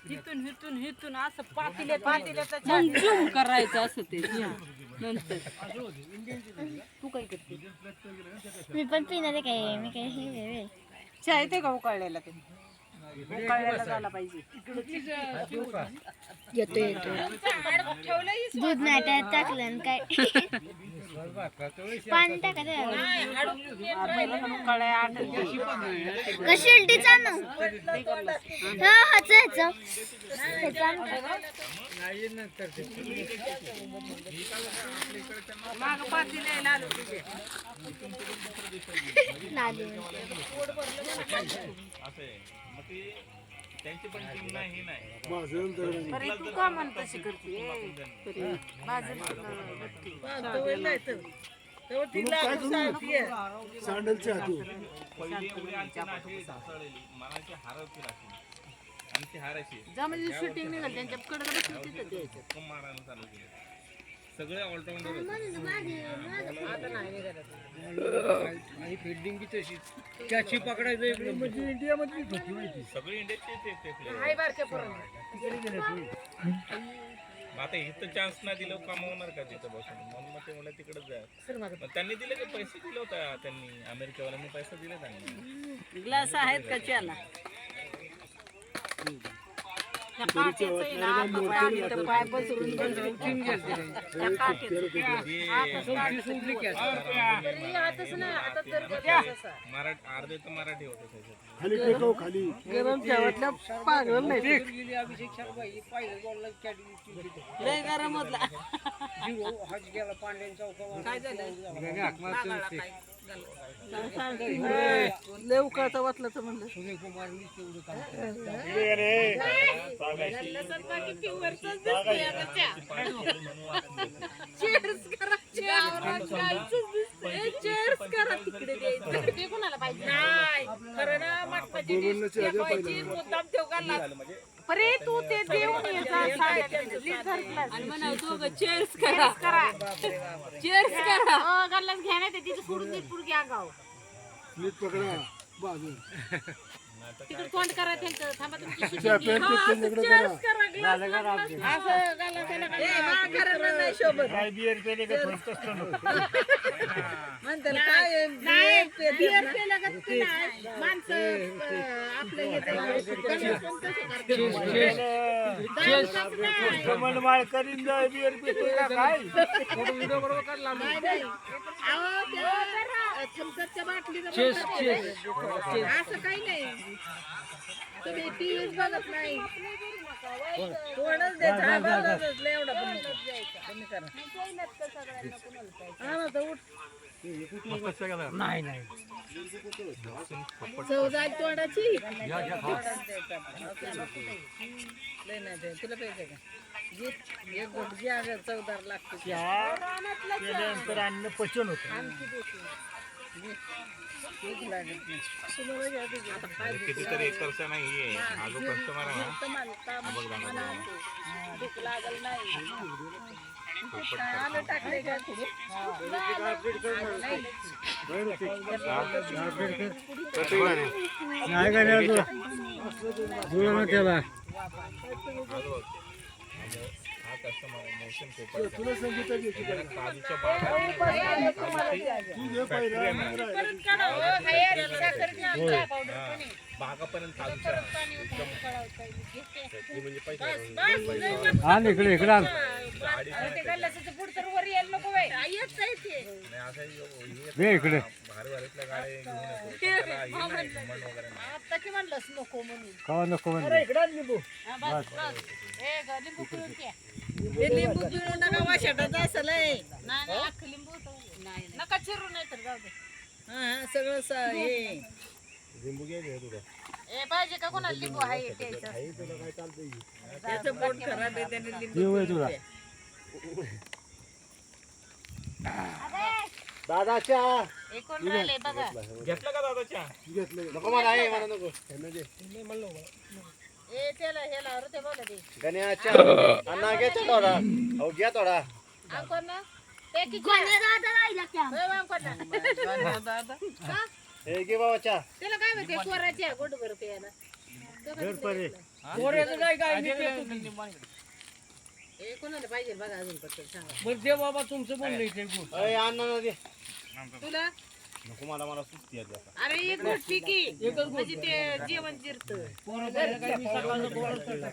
हिथून हिथून हिथून असं पातील्यात झूम करायचं असं ते नंतर. तू काय करते? मी पण पिणार आहे काय, मी काय हे चहा येते का उकळलेला? ते उकळलेला झाला पाहिजे. येतो येतो. दूध नाही त्यात टाकलं आणि काय पाणी टाकायचं. कशी उलटी चालू त्यांची पण टीम नाही नाही. तू का म्हणत तशी करते? सँडलच्या हातून पहिली एवढी आमची नाशी ढासळलेली मनाची हारवती राहते आणि ती हारायची म्हणजे शूटिंग निघाल त्यांच्याकडे तिथं द्यायचं. मारायला चालू केलं. सगळे ऑलराऊंडर होते. आणि फिल्डिंग बी तशी कॅची पकडायचं इकडे म्हणजे इंडियामध्ये सगळे इंडियाचे आता इथं चान्स नाही दिलं कमावणार का तिथं बसून? म्हणून मग ते म्हणलं तिकडेच जा. त्यांनी दिले की पैसे दिले होता त्यांनी अमेरिकेवाल्यांनी पैसा दिला त्यांनी. ग्लास आहेत का चला? पाय पसरून अर्धे तर मराठी होते खाली टेकव खाली गरम ठेवतल्या पागल नाही लय गरम होतला. काय झालं? लय उकळता वाटलं तर म्हणलं परे तू ते देऊन चेअर्स करा चेअर्स करा गल्लाच घ्या नाही तिथे सोडून देत पुढे घ्या गाव नीट पकडा बाजू तिकडे तोंड करायचं थांबा तुमची असं काही नाही तुम्ही टीव्ही बघत नाही थोडंच द्यायचं एवढं पण नाही नाही चव जाईल तोंडाची तुला पाहिजे का एक गोट घ्या चवदार लागतो त्यानंतर अन्न पचन होतं कितीतरी एकरच नाही आजो कस्टमर आहे भूक लागल नाही तुला सांगितलं बागापर्यंत इकडे इकडे इकडे म्हणलंस नको म्हणून का नको लिंबू पिळून नका वाशाटाच असेल लिंबू नका चिरू नाही तर जाऊ दे सगळं हे लिंबू घ्यायचं तुला ए पाहिजे का कोणाला लिंबू आहे त्याचं पोट खराब आहे त्याने लिंबू तुला दादाच्या कोण राहिले बघा घेतलं का दादाच्या घेतलं नको मला आहे मला नको ए त्याला हेला ते बोला दे गण्याच्या अन्ना घे थोडा हो घ्या थोडा कोण ना ते की हे घे बाबाच्या त्याला काय माहिती कोराच्या गोडभर प्यायला पोऱ्याचं नाही काय मी देतो की. बरं दे बाबा तुमचं बोलणं इथे बोल. तुला नको मला सुस्ती आहे आता. अरे एक गोट पी की म्हणजे ते जेवण जिरत पोरं बाहेर काय मी सकाळचं बोलत होतो.